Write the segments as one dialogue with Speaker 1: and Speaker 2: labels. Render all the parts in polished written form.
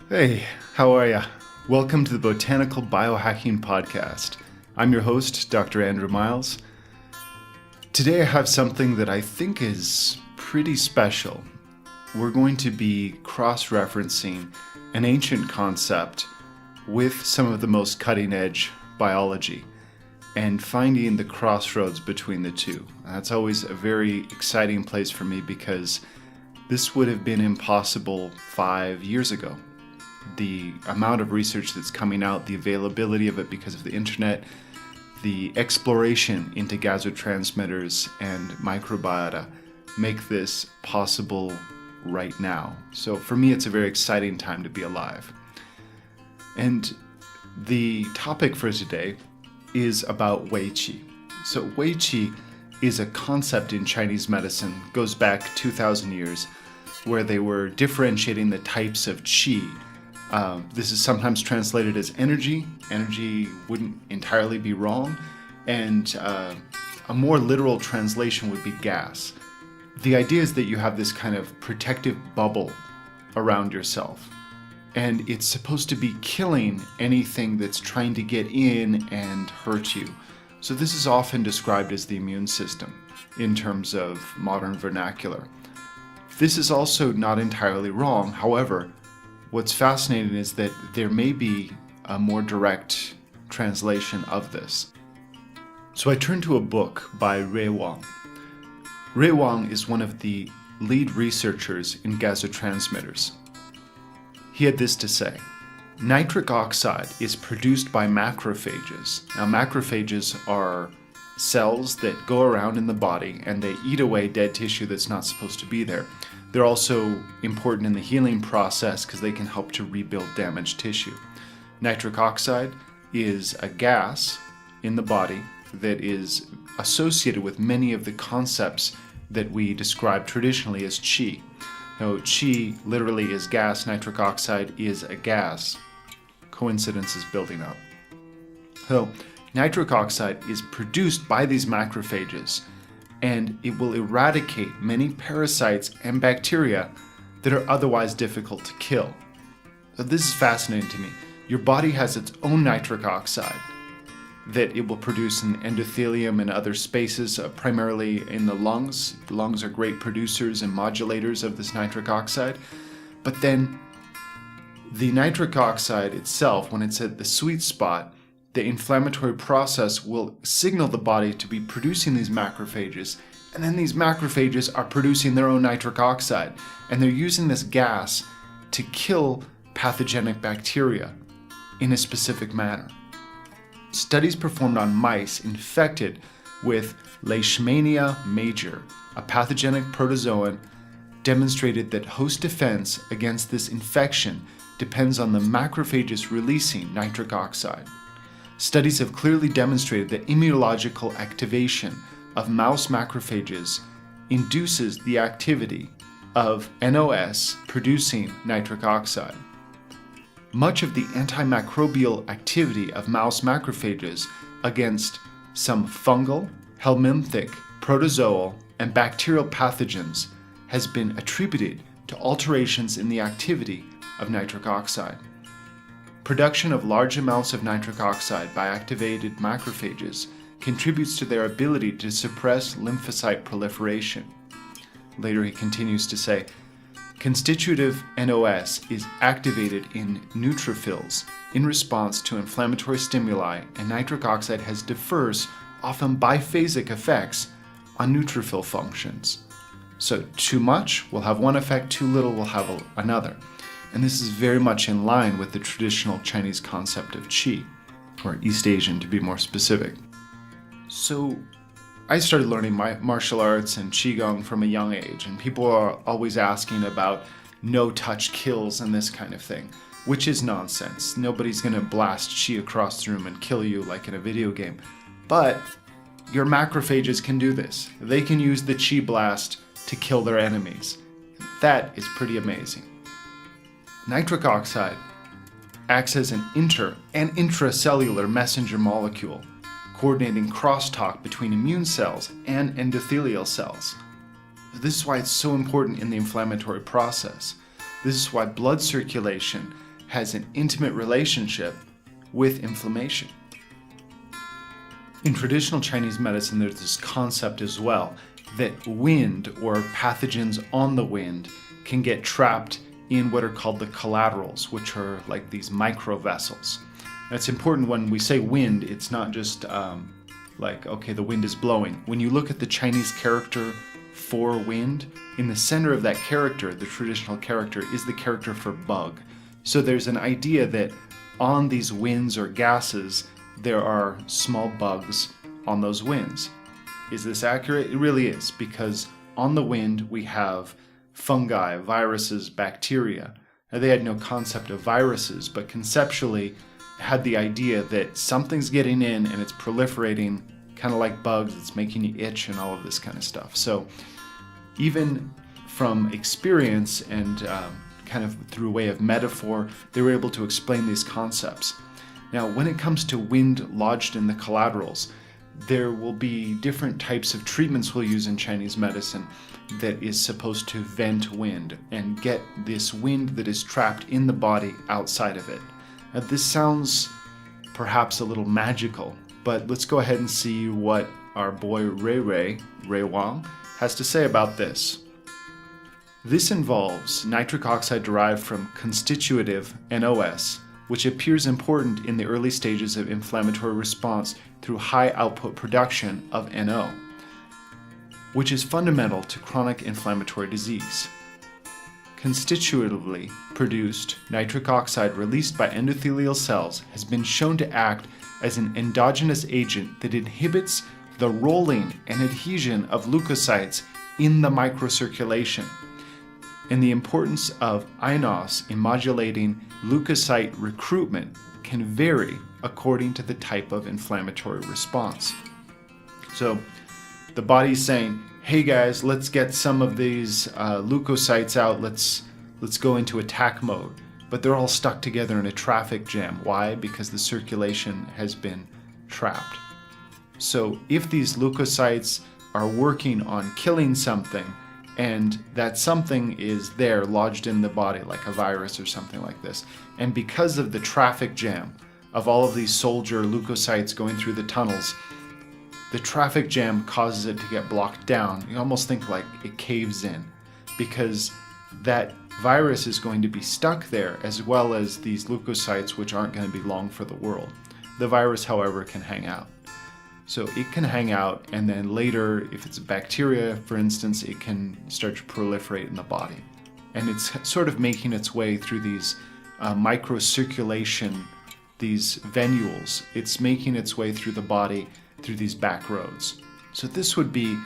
Speaker 1: Hey, how are ya? Welcome to the Botanical Biohacking Podcast. I'm your host, Dr. Andrew Miles. Today I have something that I think is pretty special. We're going to be cross-referencing an ancient concept with some of the most cutting-edge biology and finding the crossroads between the two. That's always a very exciting place for me because this would have been impossible 5 years ago. The amount of research that's coming out, the availability of it because of the internet, the exploration into gasotransmitters and microbiota make this possible right now. So for me, it's a very exciting time to be alive. And the topic for today is about Wei Qi. So Wei Qi is a concept in Chinese medicine, goes back 2,000 years, where they were differentiating the types of qi. This is sometimes translated as energy. Energy wouldn't entirely be wrong. And a more literal translation would be gas. The idea is that you have this kind of protective bubble around yourself. And it's supposed to be killing anything that's trying to get in and hurt you. So this is often described as the immune system in terms of modern vernacular. This is also not entirely wrong. However, what's fascinating is that there may be a more direct translation of this. So I turned to a book by Rui Wang. Rui Wang is one of the lead researchers in gasotransmitters. He had this to say: nitric oxide is produced by macrophages. Now, macrophages are cells that go around in the body and they eat away dead tissue that's not supposed to be there. They're also important in the healing process because they can help to rebuild damaged tissue. Nitric oxide is a gas in the body that is associated with many of the concepts that we describe traditionally as qi. Now, qi literally is gas, nitric oxide is a gas. Coincidence is building up. So, nitric oxide is produced by these macrophages, and it will eradicate many parasites and bacteria that are otherwise difficult to kill. So this is fascinating to me. Your body has its own nitric oxide that it will produce in endothelium and other spaces, primarily in the lungs. The lungs are great producers and modulators of this nitric oxide. But then the nitric oxide itself, when it's at the sweet spot, the inflammatory process will signal the body to be producing these macrophages, and then these macrophages are producing their own nitric oxide, and they're using this gas to kill pathogenic bacteria in a specific manner. Studies performed on mice infected with Leishmania major, a pathogenic protozoan, demonstrated that host defense against this infection depends on the macrophages releasing nitric oxide. Studies have clearly demonstrated that immunological activation of mouse macrophages induces the activity of NOS producing nitric oxide. Much of the antimicrobial activity of mouse macrophages against some fungal, helminthic, protozoal, and bacterial pathogens has been attributed to alterations in the activity of nitric oxide. Production of large amounts of nitric oxide by activated macrophages contributes to their ability to suppress lymphocyte proliferation. Later he continues to say, constitutive NOS is activated in neutrophils in response to inflammatory stimuli, and nitric oxide has diverse, often biphasic effects on neutrophil functions. So too much will have one effect, too little will have another. And this is very much in line with the traditional Chinese concept of qi, or East Asian to be more specific. So I started learning martial arts and qigong from a young age, and people are always asking about no-touch kills and this kind of thing, which is nonsense. Nobody's going to blast qi across the room and kill you like in a video game. But your macrophages can do this. They can use the qi blast to kill their enemies. That is pretty amazing. Nitric oxide acts as an inter- and intracellular messenger molecule, coordinating crosstalk between immune cells and endothelial cells. This is why it's so important in the inflammatory process. This is why blood circulation has an intimate relationship with inflammation. In traditional Chinese medicine, there's this concept as well that wind or pathogens on the wind can get trapped in what are called the collaterals, which are like these microvessels. That's important. When we say wind, it's not just like, okay, the wind is blowing. When you look at the Chinese character for wind, in the center of that character, the traditional character, is the character for bug. So there's an idea that on these winds or gases, there are small bugs on those winds. Is this accurate? It really is, because on the wind we have fungi, viruses, bacteria. Now, they had no concept of viruses, but conceptually had the idea that something's getting in and it's proliferating, kind of like bugs, it's making you itch and all of this kind of stuff. So even from experience and kind of through a way of metaphor, they were able to explain these concepts. Now, when it comes to wind lodged in the collaterals, there will be different types of treatments we'll use in Chinese medicine that is supposed to vent wind and get this wind that is trapped in the body outside of it. Now, this sounds perhaps a little magical, but let's go ahead and see what our boy Ray Wang, has to say about this. This involves nitric oxide derived from constitutive NOS, which appears important in the early stages of inflammatory response through high output production of NO, which is fundamental to chronic inflammatory disease. Constitutively produced nitric oxide released by endothelial cells has been shown to act as an endogenous agent that inhibits the rolling and adhesion of leukocytes in the microcirculation, and the importance of iNOS in modulating leukocyte recruitment can vary according to the type of inflammatory response. So the body's saying, hey guys, let's get some of these leukocytes out, let's go into attack mode. But they're all stuck together in a traffic jam. Why? Because the circulation has been trapped. So if these leukocytes are working on killing something, and that something is there lodged in the body like a virus or something like this, and because of the traffic jam of all of these soldier leukocytes going through the tunnels, the traffic jam causes it to get blocked down. You almost think like it caves in, because that virus is going to be stuck there, as well as these leukocytes, which aren't going to be long for the world. The virus, however, can hang out. So it can hang out, and then later, if it's a bacteria, for instance, it can start to proliferate in the body. And it's sort of making its way through these microcirculation, these venules. It's making its way through the body through these back roads. So this would be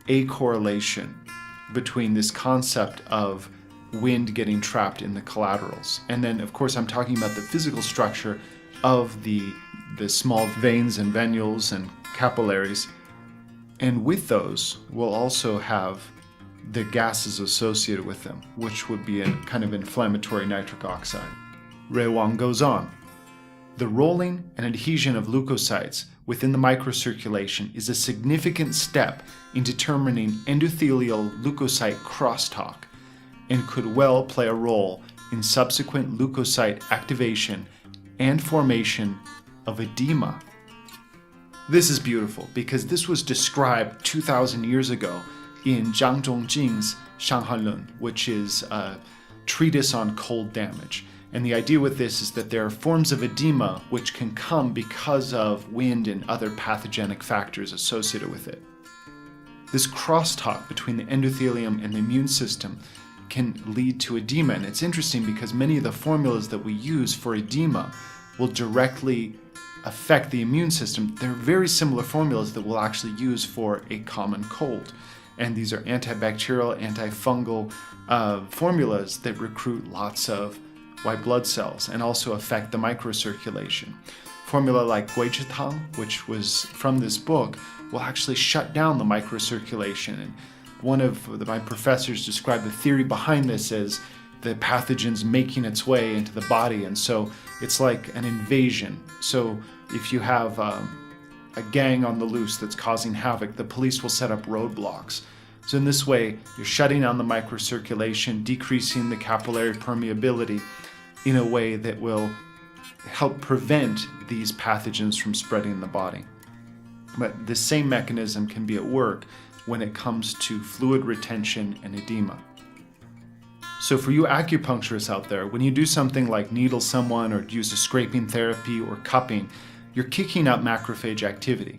Speaker 1: a correlation between this concept of wind getting trapped in the collaterals. And then, of course, I'm talking about the physical structure of the small veins and venules and capillaries. And with those, we'll also have the gases associated with them, which would be a kind of inflammatory nitric oxide. Ray Wang goes on. The rolling and adhesion of leukocytes within the microcirculation is a significant step in determining endothelial leukocyte crosstalk and could well play a role in subsequent leukocyte activation and formation of edema. This is beautiful because this was described 2,000 years ago in Zhang Zhongjing's Shanhanlun, which is a treatise on cold damage. And the idea with this is that there are forms of edema which can come because of wind and other pathogenic factors associated with it. This crosstalk between the endothelium and the immune system can lead to edema. And it's interesting because many of the formulas that we use for edema will directly affect the immune system. They're very similar formulas that we'll actually use for a common cold. And these are antibacterial, antifungal formulas that recruit lots of white blood cells and also affect the microcirculation. Formula like guizhitang, which was from this book, will actually shut down the microcirculation. And one of my professors described the theory behind this as the pathogens making its way into the body, and so it's like an invasion. So if you have a gang on the loose that's causing havoc, the police will set up roadblocks. So in this way, you're shutting down the microcirculation, decreasing the capillary permeability, in a way that will help prevent these pathogens from spreading in the body. But the same mechanism can be at work when it comes to fluid retention and edema. So for you acupuncturists out there, when you do something like needle someone or use a scraping therapy or cupping, you're kicking up macrophage activity.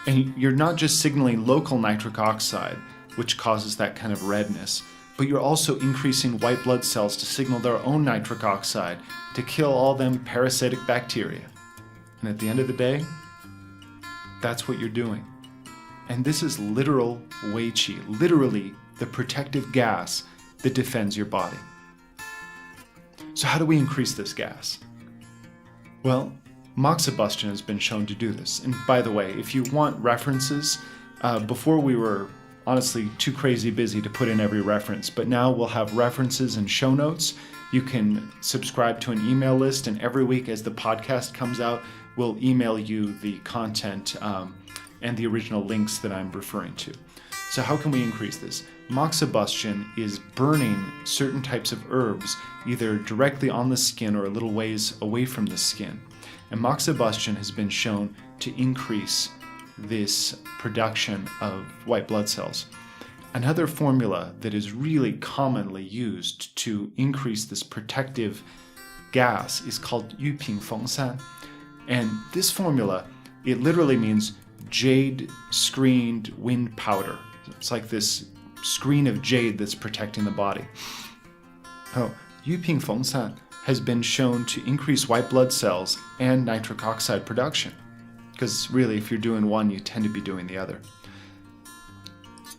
Speaker 1: And you're not just signaling local nitric oxide, which causes that kind of redness, but you're also increasing white blood cells to signal their own nitric oxide to kill all them parasitic bacteria. And at the end of the day, that's what you're doing. And this is literal Wei Qi, literally the protective gas that defends your body. So how do we increase this gas? Well, Moxibustion has been shown to do this. And by the way, if you want references, before we were honestly too crazy busy to put in every reference, but now we'll have references and show notes. You can subscribe to an email list, and every week as the podcast comes out, we'll email you the content and the original links that I'm referring to. So how can we increase this? Moxibustion is burning certain types of herbs either directly on the skin or a little ways away from the skin. And Moxibustion has been shown to increase this production of white blood cells. Another formula that is really commonly used to increase this protective gas is called 玉屏风散. And this formula, it literally means jade screened wind powder. It's like this screen of jade that's protecting the body. 玉屏风散 has been shown to increase white blood cells and nitric oxide production. Because really, if you're doing one, you tend to be doing the other.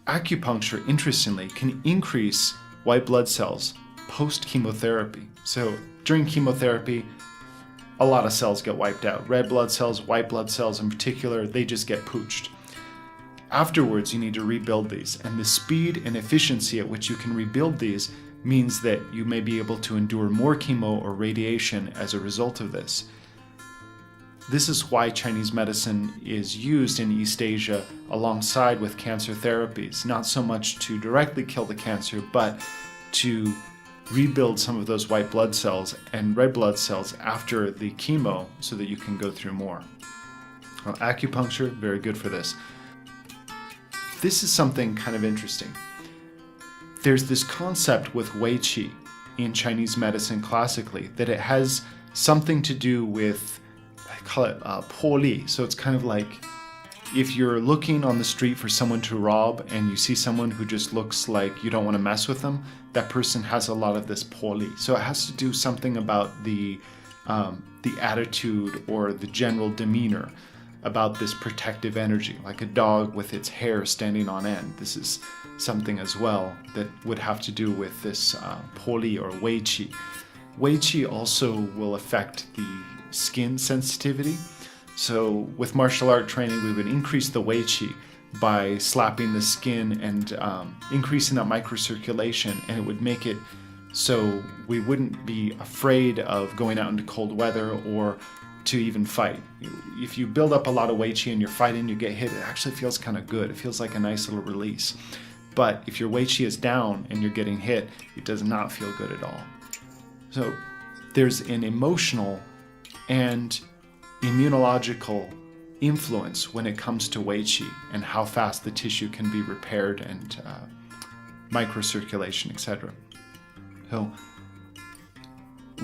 Speaker 1: Acupuncture, interestingly, can increase white blood cells post-chemotherapy. So during chemotherapy, a lot of cells get wiped out. Red blood cells, white blood cells in particular, they just get pooched. Afterwards, you need to rebuild these. And the speed and efficiency at which you can rebuild these means that you may be able to endure more chemo or radiation as a result of this. This is why Chinese medicine is used in East Asia alongside with cancer therapies, not so much to directly kill the cancer, but to rebuild some of those white blood cells and red blood cells after the chemo so that you can go through more. Well, acupuncture, very good for this. This is something kind of interesting. There's this concept with Wei Qi in Chinese medicine classically that it has something to do with, I call it po li. So it's kind of like if you're looking on the street for someone to rob and you see someone who just looks like you don't want to mess with them, that person has a lot of this po li. So it has to do something about the attitude or the general demeanor about this protective energy, like a dog with its hair standing on end. This is something as well that would have to do with this po li or Wei Qi. Wei Qi also will affect the skin sensitivity. So with martial art training, we would increase the Wei Qi by slapping the skin and increasing that microcirculation, and it would make it so we wouldn't be afraid of going out into cold weather or to even fight. If you build up a lot of Wei Qi and you're fighting, you get hit, it actually feels kind of good. It feels like a nice little release. But if your Wei Qi is down and you're getting hit, it does not feel good at all. So there's an emotional and immunological influence when it comes to Wei Qi and how fast the tissue can be repaired and microcirculation, etc. So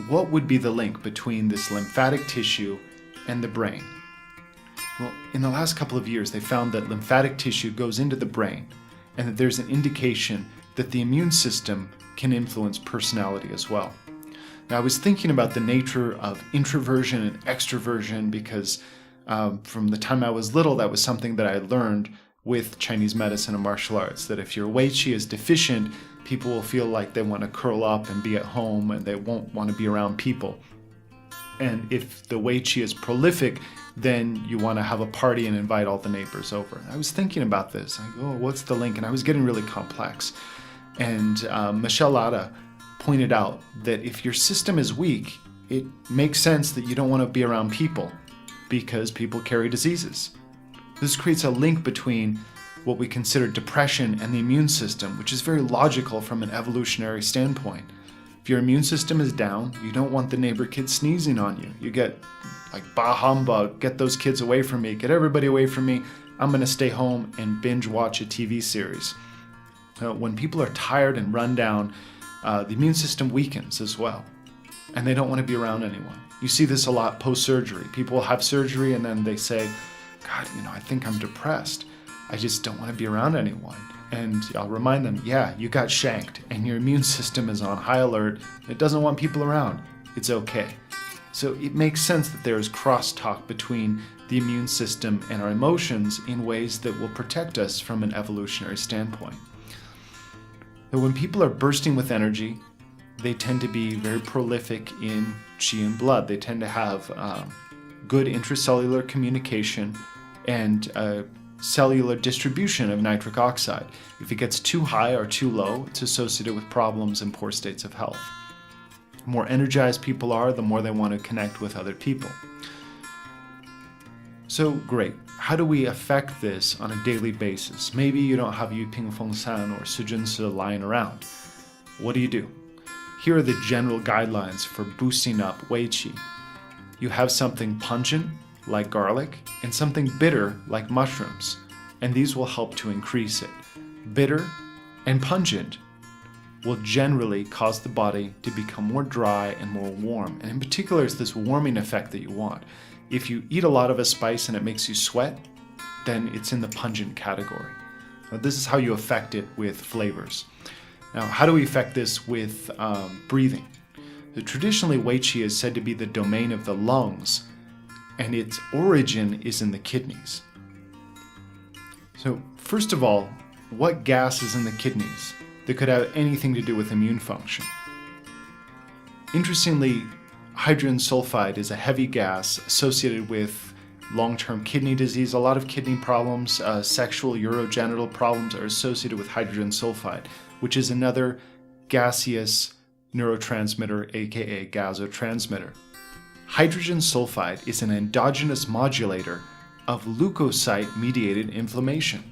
Speaker 1: what would be the link between this lymphatic tissue and the brain? Well, in the last couple of years, they found that lymphatic tissue goes into the brain and that there's an indication that the immune system can influence personality as well. Now, I was thinking about the nature of introversion and extroversion because from the time I was little, that was something that I learned with Chinese medicine and martial arts, that if your Wei Qi is deficient, people will feel like they want to curl up and be at home and they won't want to be around people. And if the Wei Qi is prolific, then you want to have a party and invite all the neighbors over. I was thinking about this. I go, oh, what's the link? And I was getting really complex. And Michelle Lada pointed out that if your system is weak, it makes sense that you don't want to be around people because people carry diseases. This creates a link between what we consider depression and the immune system, which is very logical from an evolutionary standpoint. If your immune system is down, you don't want the neighbor kid sneezing on you. You get like, bah humbug, get those kids away from me, get everybody away from me. I'm going to stay home and binge watch a TV series. When people are tired and run down, the immune system weakens as well, and they don't want to be around anyone. You see this a lot post-surgery. People have surgery and then they say, God, I think I'm depressed. I just don't want to be around anyone. And I'll remind them, yeah, you got shanked and your immune system is on high alert. It doesn't want people around. It's okay. So it makes sense that there is crosstalk between the immune system and our emotions in ways that will protect us from an evolutionary standpoint. But when people are bursting with energy, they tend to be very prolific in qi and blood. They tend to have good intracellular communication and cellular distribution of nitric oxide. If it gets too high or too low, it's associated with problems and poor states of health. The more energized people are, the more they want to connect with other people. So great. How do we affect this on a daily basis? Maybe you don't have Yu Ping Feng San or Su Jun Si lying around. What do? Here are the general guidelines for boosting up Wei Qi. You have something pungent, like garlic, and something bitter, like mushrooms, and these will help to increase it. Bitter and pungent will generally cause the body to become more dry and more warm, and in particular, it's this warming effect that you want. If you eat a lot of a spice and it makes you sweat, then it's in the pungent category. Now, this is how you affect it with flavors. Now, how do we affect this with breathing? Traditionally, Wei Qi is said to be the domain of the lungs, and its origin is in the kidneys. So, first of all, what gas is in the kidneys that could have anything to do with immune function? Interestingly, hydrogen sulfide is a heavy gas associated with long-term kidney disease. A lot of kidney problems, sexual urogenital problems are associated with hydrogen sulfide, which is another gaseous neurotransmitter, aka gasotransmitter. Hydrogen sulfide is an endogenous modulator of leukocyte-mediated inflammation.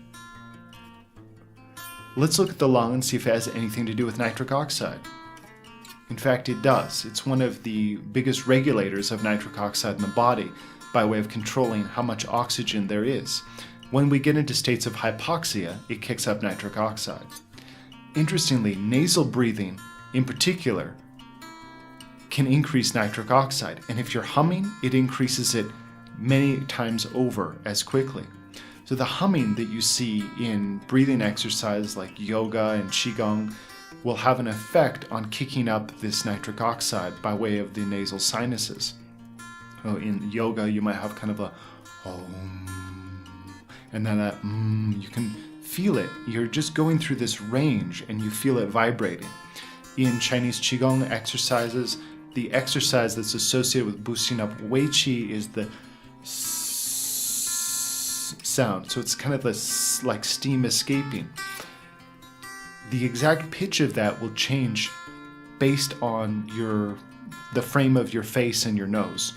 Speaker 1: Let's look at the lung and see if it has anything to do with nitric oxide. In fact, it does. It's one of the biggest regulators of nitric oxide in the body by way of controlling how much oxygen there is. When we get into states of hypoxia, it kicks up nitric oxide. Interestingly, nasal breathing, in particular, can increase nitric oxide, and if you're humming, it increases it many times over as quickly. So the humming that you see in breathing exercise like yoga and qigong will have an effect on kicking up this nitric oxide by way of the nasal sinuses. So in yoga, you might have kind of a and then a you can feel it. You're just going through this range and you feel it vibrating. In Chinese qigong exercises, the exercise that's associated with boosting up Wei Qi is the sound. So it's kind of like steam escaping. The exact pitch of that will change based on the frame of your face and your nose.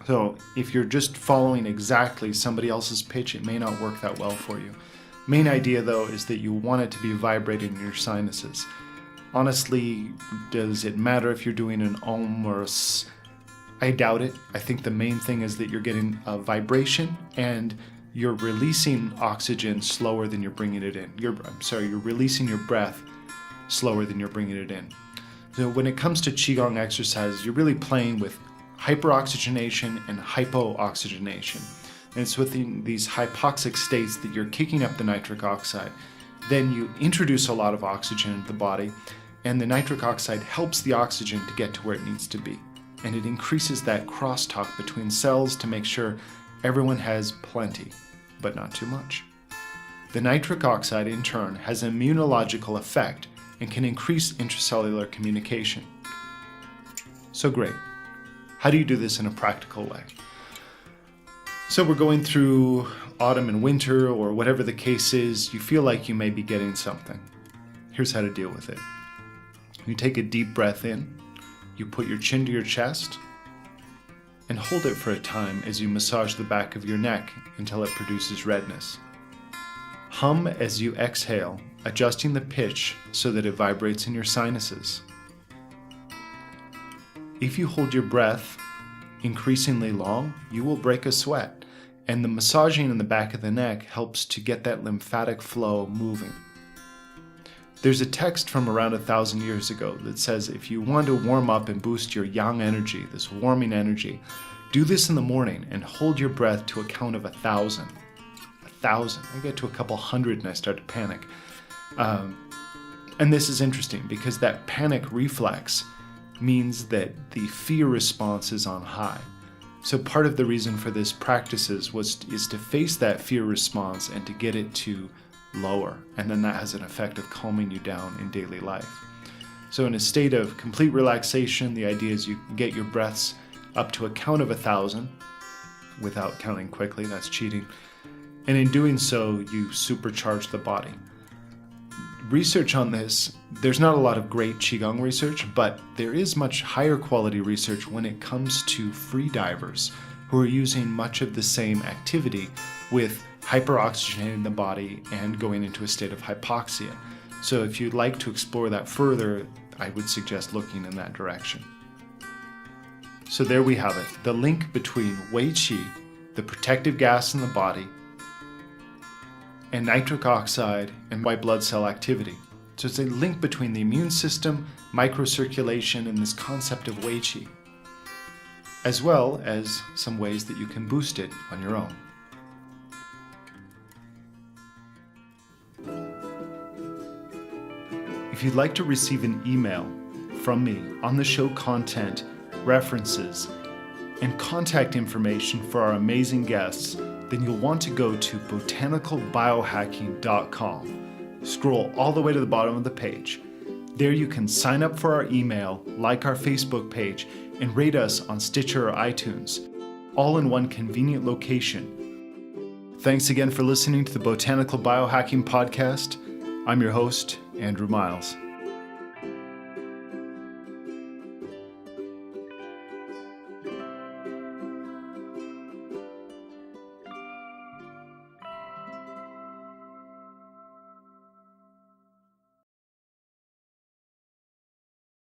Speaker 1: So if you're just following exactly somebody else's pitch, it may not work that well for you. Main idea though is that you want it to be vibrating in your sinuses. Honestly, does it matter if you're doing an om or a s? I doubt it. I think the main thing is that you're getting a vibration and you're releasing oxygen slower than you're bringing it in. You're releasing your breath slower than you're bringing it in. So when it comes to qigong exercises, you're really playing with hyperoxygenation and hypooxygenation. And it's within these hypoxic states that you're kicking up the nitric oxide. Then you introduce a lot of oxygen into the body, and the nitric oxide helps the oxygen to get to where it needs to be. And it increases that crosstalk between cells to make sure everyone has plenty, but not too much. The nitric oxide, in turn, has an immunological effect and can increase intracellular communication. So great. How do you do this in a practical way? So we're going through autumn and winter, or whatever the case is, you feel like you may be getting something. Here's how to deal with it. You take a deep breath in, you put your chin to your chest, and hold it for a time as you massage the back of your neck until it produces redness. Hum as you exhale, adjusting the pitch so that it vibrates in your sinuses. if you hold your breath increasingly long, you will break a sweat. And the massaging in the back of the neck helps to get that lymphatic flow moving. There's a text from around 1,000 years ago that says if you want to warm up and boost your yang energy, this warming energy, do this in the morning and hold your breath to a count of 1,000. 1,000. I get to a couple hundred and I start to panic. And this is interesting because that panic reflex means that the fear response is on high. So part of the reason for this practices is to face that fear response and to get it to lower. And then that has an effect of calming you down in daily life. So in a state of complete relaxation, the idea is you get your breaths up to a count of 1,000 without counting quickly. That's cheating. And in doing so, you supercharge the body. Research on this, there's not a lot of great Qigong research, but there is much higher quality research when it comes to free divers who are using much of the same activity with hyperoxygenating the body and going into a state of hypoxia. So if you'd like to explore that further, I would suggest looking in that direction. So there we have it, the link between Wei Qi, the protective gas in the body, and nitric oxide and white blood cell activity. So it's a link between the immune system, microcirculation, and this concept of Wei Qi, as well as some ways that you can boost it on your own. If you'd like to receive an email from me on the show content, references, and contact information for our amazing guests, then you'll want to go to botanicalbiohacking.com. Scroll all the way to the bottom of the page. There you can sign up for our email, like our Facebook page, and rate us on Stitcher or iTunes, all in one convenient location. Thanks again for listening to the Botanical Biohacking Podcast. I'm your host, Andrew Miles.